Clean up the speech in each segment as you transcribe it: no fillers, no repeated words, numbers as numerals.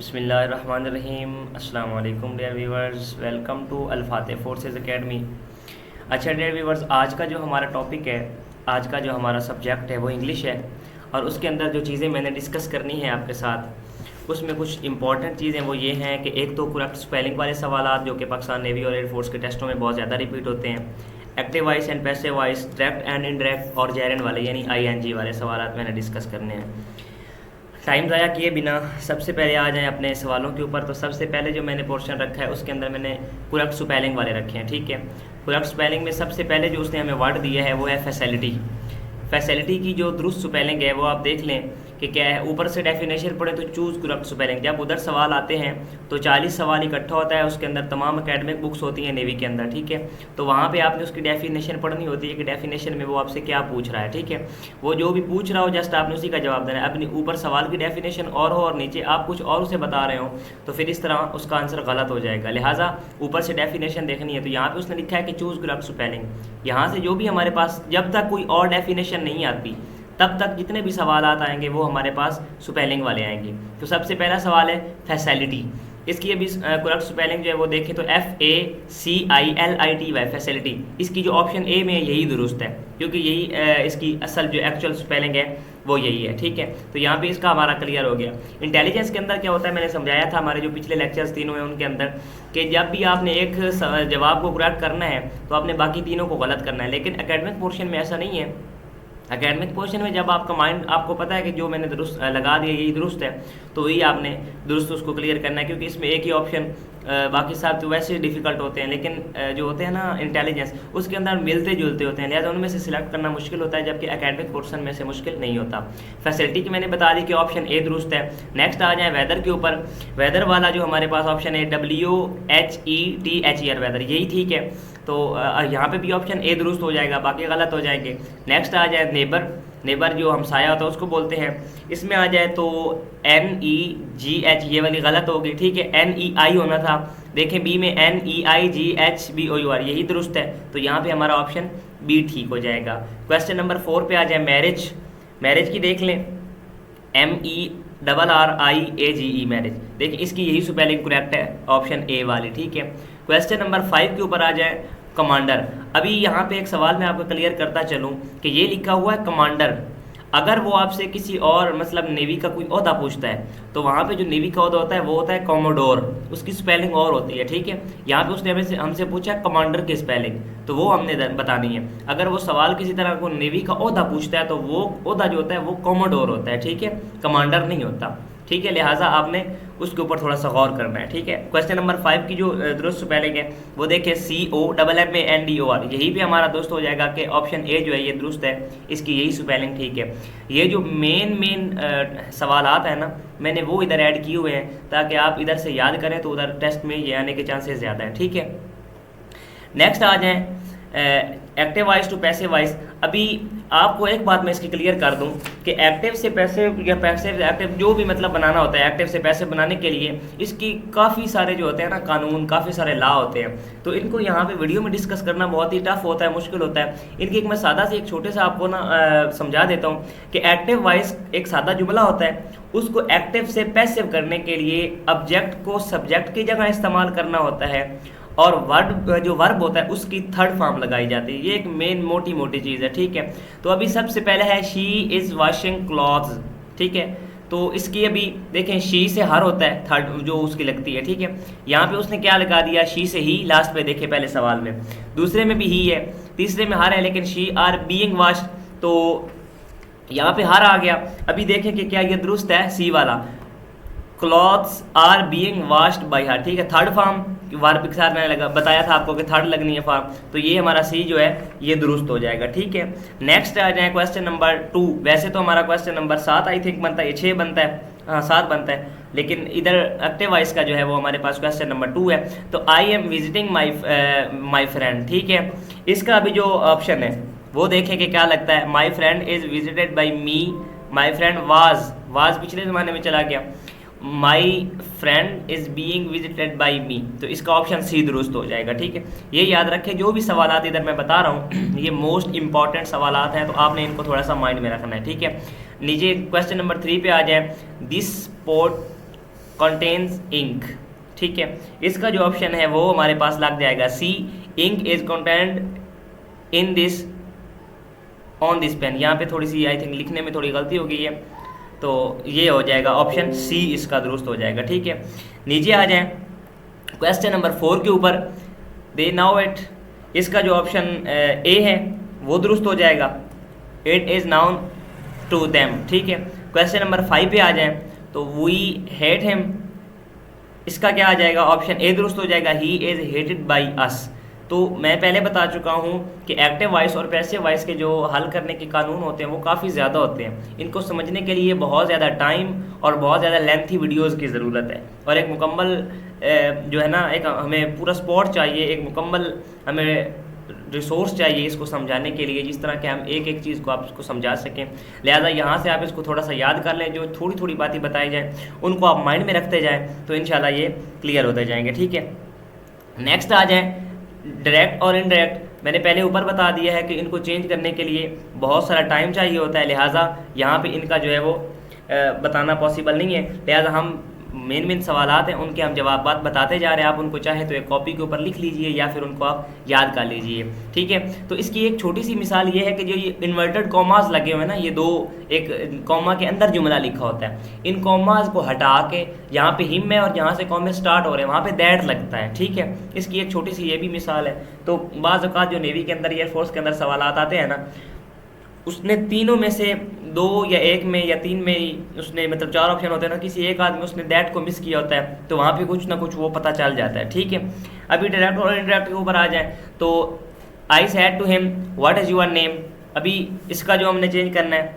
बिस्मिल्लाहिर्रहमानिर्रहीम। अस्सलाम वालेकुम dear viewers, welcome to Alfateh Forces Academy. अच्छा डियर व्यूवर्स, आज का जो हमारा टॉपिक है, आज का जो हमारा सब्जेक्ट है वो इंग्लिश है। और उसके अंदर जो चीज़ें मैंने डिस्कस करनी है आपके साथ, उसमें कुछ इंपॉर्टेंट चीज़ें वो ये हैं कि एक तो करेक्ट स्पेलिंग वाले सवाल जो कि पाकिस्तान नेवी और एयरफोर्स के टेस्टों में बहुत ज़्यादा रिपीट होते हैं, active voice and passive voice, direct and indirect और जेरंड वाले यानी ING वाले सवाल मैंने डिस्कस करने हैं। टाइम ज़ाया किए बिना सबसे पहले आ जाएं अपने सवालों के ऊपर। तो सबसे पहले जो मैंने पोर्शन रखा है उसके अंदर मैंने करेक्ट स्पेलिंग वाले रखे हैं। ठीक है, करेक्ट स्पेलिंग में सबसे पहले जो उसने हमें वर्ड दिया है वो है फैसिलिटी। फैसिलिटी की जो दुरुस्त स्पेलिंग है वो आप देख लें कि क्या है। ऊपर से डेफिनेशन पढ़े तो चूज़ करेक्ट स्पेलिंग। जब उधर सवाल आते हैं तो 40 सवाल इकट्ठा होता है, उसके अंदर तमाम एकेडमिक बुक्स होती हैं नेवी के अंदर। ठीक है, तो वहाँ पे आपने उसकी डेफिनेशन पढ़नी होती है कि डेफिनेशन में वो आपसे क्या पूछ रहा है। ठीक है, वो जो भी पूछ रहा हो जस्ट आपने उसी का जवाब देना है। अपनी ऊपर सवाल की डेफिनेशन और हो और नीचे आप कुछ और उसे बता रहे हो तो फिर इस तरह उसका आंसर गलत हो जाएगा। लिहाजा ऊपर से डेफिनेशन देखनी है। तो यहाँ पर उसने लिखा है कि चूज़ करेक्ट स्पेलिंग। यहाँ से जो भी हमारे पास, जब तक कोई और डेफिनेशन नहीं आती तब तक जितने भी सवाल आएंगे वो हमारे पास स्पेलिंग वाले आएंगे। तो सबसे पहला सवाल है फैसिलिटी। इसकी अभी करेक्ट स्पेलिंग जो है वो देखें तो FACILITY फैसिलिटी। इसकी जो ऑप्शन ए में है यही दुरुस्त है, क्योंकि यही इसकी असल जो एक्चुअल स्पेलिंग है वो यही है। ठीक है, तो यहाँ पे इसका हमारा क्लियर हो गया। इंटेलिजेंस के अंदर क्या होता है, मैंने समझाया था हमारे जो पिछले लेक्चर्स तीनों हैं उनके अंदर, कि जब भी आपने एक जवाब को करेक्ट करना है तो आपने बाकी तीनों को गलत करना है। लेकिन एकेडमिक पोर्शन में ऐसा नहीं है। एकेडमिक पोर्शन में जब आपका माइंड आपको पता है कि जो मैंने दुरुस्त लगा दिया यही दुरुस्त है तो वही आपने दुरुस्त उसको क्लियर करना है, क्योंकि इसमें एक ही ऑप्शन, बाकी सब तो वैसे डिफ़िकल्ट होते हैं लेकिन जो होते हैं ना इंटेलिजेंस, उसके अंदर मिलते जुलते होते हैं, लिहाजा उनमें से सिलेक्ट करना मुश्किल होता है, जबकि एकेडमिक पोर्शन में से मुश्किल नहीं होता। फैसिलिटी की मैंने बता दी कि ऑप्शन ए दुरुस्त है। नेक्स्ट आ जाए वेदर के ऊपर। वेदर वाला जो हमारे पास ऑप्शन है WHETHER वेदर, यही ठीक है। तो यहाँ पे भी ऑप्शन ए दुरुस्त हो जाएगा, बाकी गलत हो जाएंगे। नेक्स्ट आ जाए नेबर। नेबर जो हमसाया होता है उसको बोलते हैं। इसमें आ जाए तो NEGH, ये वाली गलत होगी। ठीक है, NEI होना था। देखें बी में NEIGHBOUR, यही दुरुस्त है। तो यहाँ पे हमारा ऑप्शन बी ठीक हो जाएगा। क्वेश्चन नंबर 4 पे आ जाए मैरिज। मैरिज की देख लें, MERRIAGE मैरिज। देखिए इसकी यही स्पेलिंग करेक्ट है, ऑप्शन ए वाली। ठीक है, क्वेश्चन नंबर 5 के ऊपर आ जाए कमांडर। अभी यहाँ पे एक सवाल मैं आपको क्लियर करता चलूँ कि ये लिखा हुआ है कमांडर। अगर वो आपसे किसी और मतलब नेवी का कोई ओहदा पूछता है तो वहाँ पे जो नेवी का ओहदा होता है वो होता है कॉमोडोर, उसकी स्पेलिंग और होती है। ठीक है, यहाँ पे उसने हमसे पूछा कमांडर की स्पेलिंग, तो वो हमने बतानी है। अगर वो सवाल किसी तरह को नेवी का ओहदा पूछता है तो वो ओहदा जो होता है वो कॉमोडोर होता है। ठीक है, कमांडर नहीं होता। ठीक है, लिहाजा आपने उसके ऊपर थोड़ा सा गौर करना है। ठीक है, क्वेश्चन नंबर 5 की जो दुरुस्त स्पेलिंग है वो देखिए COMMANDOR, यही पे हमारा दोस्त हो जाएगा कि ऑप्शन ए जो है ये दुरुस्त है, इसकी यही स्पेलिंग ठीक है। ये जो मेन सवालात है ना, मैंने वो इधर ऐड किए हुए हैं ताकि आप इधर से याद करें तो उधर टेस्ट में ये आने के चांसेस ज़्यादा हैं। ठीक है, नेक्स्ट आ जाएँ active voice to passive voice. अभी आपको एक बात मैं इसकी क्लियर कर दूं कि एक्टिव से पैसिव या पैसिव से एक्टिव जो भी मतलब बनाना होता है, एक्टिव से पैसिव बनाने के लिए इसकी काफ़ी सारे जो होते हैं ना कानून, काफ़ी सारे लॉ होते हैं। तो इनको यहाँ पे वीडियो में डिस्कस करना बहुत ही टफ होता है, मुश्किल होता है। इनकी एक मैं सादा से एक छोटे सा आपको ना समझा देता हूँ कि एक्टिव वॉइस एक सादा जुमला होता है, उसको एक्टिव से पैसिव करने के लिए ऑब्जेक्ट को सब्जेक्ट की जगह इस्तेमाल करना होता है और वर्ब जो वर्ब होता है उसकी थर्ड फॉर्म लगाई जाती है। ये एक मेन मोटी चीज़ है। ठीक है, तो अभी सबसे पहले है शी इज़ वॉशिंग क्लॉथ्स। ठीक है, तो इसकी अभी देखें शी से हर होता है, थर्ड जो उसकी लगती है। ठीक है, यहाँ पे उसने क्या लगा दिया, शी से ही लास्ट पे देखे पहले सवाल में, दूसरे में भी ही है, तीसरे में हर है, लेकिन शी आर बीइंग वॉश्ड, तो यहाँ पे हर आ गया। अभी देखें कि क्या ये दुरुस्त है, सी वाला, clothes are being washed by her. ठीक है, थर्ड फॉर्म वर्ब के साथ मैंने बताया था आपको कि थर्ड लगनी है फॉर्म, तो ये हमारा सी जो है ये दुरुस्त हो जाएगा। ठीक है, नेक्स्ट आ जाए क्वेश्चन नंबर 2। वैसे तो हमारा क्वेश्चन नंबर 7 आई थिंक बनता है, ये 6 बनता है, हाँ 7 बनता है, लेकिन इधर एक्टिव वॉइस का जो है वो हमारे पास क्वेश्चन नंबर 2 है। तो I am visiting my friend. ठीक है, इसका अभी जो ऑप्शन है वो देखें कि क्या लगता है, my friend is visited by me, my friend was पिछले ज़माने में चला गया, my friend is being visited by me, तो इसका ऑप्शन सी दुरुस्त हो जाएगा। ठीक है, ये याद रखें जो भी सवालात इधर मैं बता रहा हूँ ये मोस्ट इंपॉर्टेंट सवालात हैं, तो आपने इनको थोड़ा सा माइंड में रखना है। ठीक है, नीचे क्वेश्चन नंबर 3 पे आ जाए, दिस स्पोर्ट कंटेन्स इंक, ठीक है। इसका जो ऑप्शन है वो हमारे पास लग जाएगा C, ink is content in this on this pen. यहाँ पे थोड़ी सी आई थिंक लिखने में थोड़ी गलती हो गई है, तो ये हो जाएगा ऑप्शन सी इसका दुरुस्त हो जाएगा, ठीक है। नीचे आ जाएं क्वेश्चन नंबर 4 के ऊपर, दे नाउ इट, इसका जो ऑप्शन ए है वो दुरुस्त हो जाएगा, it is known to them, ठीक है। क्वेश्चन नंबर 5 पे आ जाएं तो वी हेट हिम, इसका क्या आ जाएगा, ऑप्शन ए दुरुस्त हो जाएगा, he is hated by us. तो मैं पहले बता चुका हूँ कि एक्टिव वॉइस और पैसिव वॉइस के जो हल करने के कानून होते हैं वो काफ़ी ज़्यादा होते हैं। इनको समझने के लिए बहुत ज़्यादा टाइम और बहुत ज़्यादा लेंथी वीडियोस की ज़रूरत है, और एक मुकम्मल जो है ना, एक हमें पूरा सपोर्ट चाहिए, एक मुकम्मल हमें रिसोर्स चाहिए इसको समझाने के लिए, जिस तरह के हम एक एक चीज़ को आपको समझा सकें। लिहाजा यहाँ से आप इसको थोड़ा सा याद कर लें, जो थोड़ी थोड़ी बातें बताई जाएँ उनको आप माइंड में रखते जाएँ तो इंशाल्लाह ये क्लियर होते जाएंगे, ठीक है। नेक्स्ट आ जाएँ डायरेक्ट और इनडायरेक्ट। मैंने पहले ऊपर बता दिया है कि इनको चेंज करने के लिए बहुत सारा टाइम चाहिए होता है, लिहाजा यहाँ पे इनका जो है वो बताना पॉसिबल नहीं है। लिहाजा हम मेन सवालात हैं उनके हम जवाब बताते जा रहे हैं। आप उनको चाहे तो एक कॉपी के ऊपर लिख लीजिए या फिर उनको आप याद कर लीजिए, ठीक है। तो इसकी एक छोटी सी मिसाल ये है कि जो ये इन्वर्टेड कॉमास लगे हुए हैं ना, ये दो, एक कॉमा के अंदर जुमला लिखा होता है, इन कॉमास को हटा के यहाँ पे हिम है और जहाँ से कॉमे स्टार्ट हो रहे हैं वहाँ पे दैट लगता है, ठीक है। इसकी एक छोटी सी ये भी मिसाल है। तो बाज़ औक़ात जो नेवी के अंदर, एयरफोर्स के अंदर सवालात आते हैं ना, उसने तीनों में से 2 या 1 में या 3 में ही उसने, मतलब 4 ऑप्शन होते हैं ना, किसी एक आदमी उसने दैट को मिस किया होता है, तो वहाँ पे कुछ ना कुछ वो पता चल जाता है, ठीक है। अभी डायरेक्ट और इनडायरेक्ट के ऊपर आ जाए तो I said to him what is your name, अभी इसका जो हमने चेंज करना है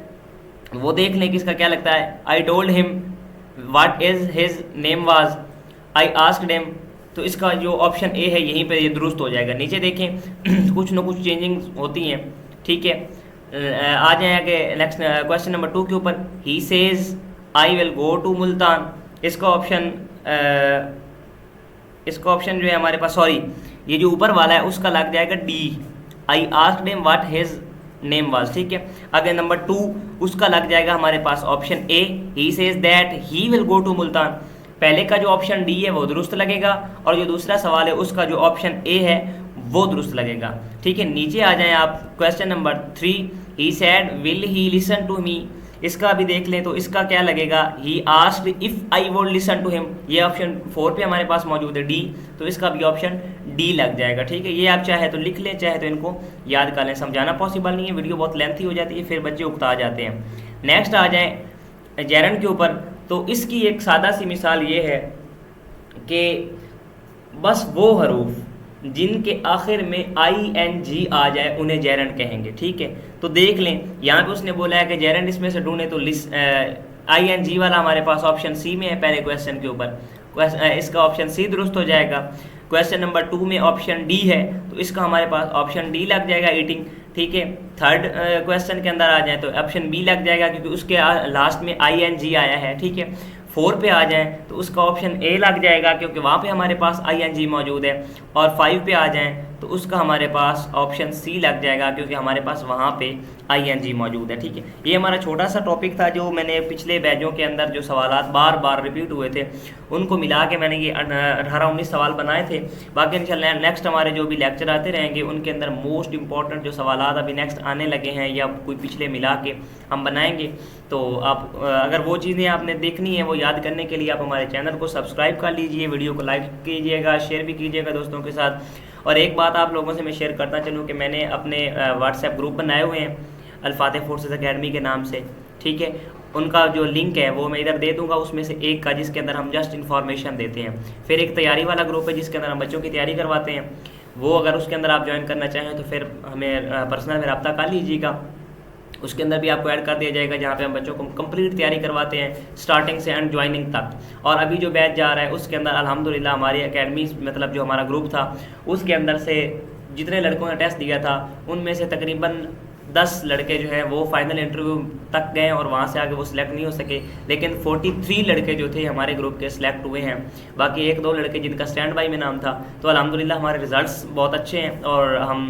वो देख लें कि इसका क्या लगता है। I told him what is his name was, I asked him, तो इसका जो ऑप्शन ए है यहीं पर ये दुरुस्त हो जाएगा। नीचे देखें कुछ ना कुछ चेंजिंग होती हैं, ठीक है। आ जाए आगे नेक्स्ट क्वेश्चन नंबर 2 के ऊपर, he says I will go to Multan, इसका ऑप्शन जो है हमारे पास, सॉरी ये जो ऊपर वाला है उसका लग जाएगा D, I asked him what his name was, ठीक है। अगर नंबर 2 उसका लग जाएगा हमारे पास option A, he says that he will go to Multan. पहले का जो ऑप्शन डी है वो दुरुस्त लगेगा और जो दूसरा सवाल है उसका जो ऑप्शन ए है वो दुरुस्त लगेगा, ठीक है। नीचे आ जाएं आप question number 3, he said will he listen to me, इसका भी देख लें तो इसका क्या लगेगा, he asked if I would listen to him, ये ऑप्शन 4 पे हमारे पास मौजूद है डी, तो इसका भी ऑप्शन डी लग जाएगा, ठीक है। ये आप चाहे तो लिख लें, चाहे तो इनको याद कर लें, समझाना पॉसिबल नहीं है, वीडियो बहुत लेंथी हो जाती है, फिर बच्चे उकता जाते हैं। नेक्स्ट आ जाएँ जेरन के ऊपर, तो इसकी एक सादा सी मिसाल ये है कि बस वो हरूफ जिनके आखिर में ING आ जाए उन्हें जेरंड कहेंगे, ठीक है। तो देख लें यहाँ पे उसने बोला है कि जेरंड इसमें से ढूंढे, तो ING वाला हमारे पास ऑप्शन सी में है पहले क्वेश्चन के ऊपर, इसका ऑप्शन सी दुरुस्त हो जाएगा। क्वेश्चन नंबर 2 में ऑप्शन डी है तो इसका हमारे पास ऑप्शन डी लग जाएगा, ईटिंग, ठीक है। थर्ड क्वेश्चन के अंदर आ जाए तो ऑप्शन बी लग जाएगा क्योंकि उसके लास्ट में ING आया है, ठीक है। 4 पे आ जाएं तो उसका ऑप्शन ए लग जाएगा क्योंकि वहाँ पे हमारे पास ING मौजूद है, और 5 पे आ जाएं तो उसका हमारे पास ऑप्शन सी लग जाएगा क्योंकि हमारे पास वहाँ पे ING मौजूद है, ठीक है। ये हमारा छोटा सा टॉपिक था जो मैंने पिछले बैचों के अंदर जो सवालात बार बार रिपीट हुए थे उनको मिला के मैंने ये 18-19 सवाल बनाए थे। बाकी इंशाल्लाह नेक्स्ट हमारे जो भी लेक्चर आते रहेंगे उनके अंदर मोस्ट इंपॉर्टेंट जो सवालात अभी नेक्स्ट आने लगे हैं या कोई पिछले मिला के हम बनाएंगे। तो आप अगर वो चीज़ें आपने देखनी है वो याद करने के लिए आप हमारे चैनल को सब्सक्राइब कर लीजिए, वीडियो को लाइक कीजिएगा, शेयर भी कीजिएगा दोस्तों के साथ। और एक बात आप लोगों से मैं शेयर करता चलूँ कि मैंने अपने व्हाट्सएप ग्रुप बनाए हुए हैं अल-फातिह फोर्सेस अकेडमी के नाम से, ठीक है। उनका जो लिंक है वो मैं इधर दे दूंगा, उसमें से एक का जिसके अंदर हम जस्ट इन्फॉर्मेशन देते हैं। फिर एक तैयारी वाला ग्रुप है जिसके अंदर हम बच्चों की तैयारी करवाते हैं, वो अगर उसके अंदर आप ज्वाइन करना चाहें तो फिर हमें पर्सनल में रब्ता कर लीजिएगा, उसके अंदर भी आपको ऐड कर दिया जाएगा जहाँ पे हम बच्चों को कंप्लीट तैयारी करवाते हैं स्टार्टिंग से एंड ज्वाइनिंग तक। और अभी जो बैच जा रहा है उसके अंदर अल्हम्दुलिल्लाह हमारी एकेडमी मतलब जो हमारा ग्रुप था उसके अंदर से जितने लड़कों ने टेस्ट दिया था उनमें से तकरीबन 10 लड़के जो है वो फाइनल इंटरव्यू तक गए और वहाँ से आगे वो सिलेक्ट नहीं हो सके, लेकिन 43 लड़के जो थे हमारे ग्रुप के सिलेक्ट हुए हैं। बाकी 1-2 लड़के जिनका स्टैंड बाई में नाम था। तो अल्हम्दुलिल्लाह हमारे रिज़ल्ट्स बहुत अच्छे हैं और हम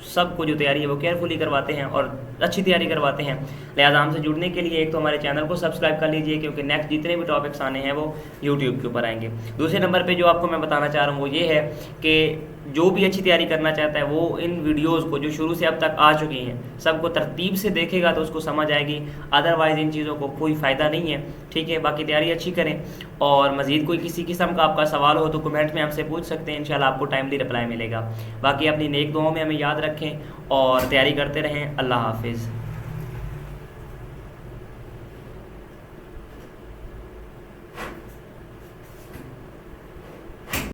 सबको जो तैयारी है वो केयरफुली करवाते हैं और अच्छी तैयारी करवाते हैं। लिहाजा हमसे जुड़ने के लिए एक तो हमारे चैनल को सब्सक्राइब कर लीजिए, क्योंकि नेक्स्ट जितने भी टॉपिक्स आने हैं वो यूट्यूब के ऊपर आएंगे। दूसरे नंबर पे जो आपको मैं बताना चाह रहा हूँ वो ये है कि जो भी अच्छी तैयारी करना चाहता है वो इन वीडियोस को जो शुरू से अब तक आ चुकी हैं सबको तरतीब से देखेगा तो उसको समझ आएगी, अदरवाइज़ इन चीज़ों को कोई फ़ायदा नहीं है। ठीक है, बाकी तैयारी अच्छी करें, और मज़ीद कोई किसी किस्म का आपका सवाल हो तो कमेंट में हमसे पूछ सकते हैं, इंशाल्लाह आपको टाइमली रिप्लाई मिलेगा। बाकी अपनी नेक दुआओं में हमें याद रखें और तैयारी करते रहें। अल्लाह हाफिज़।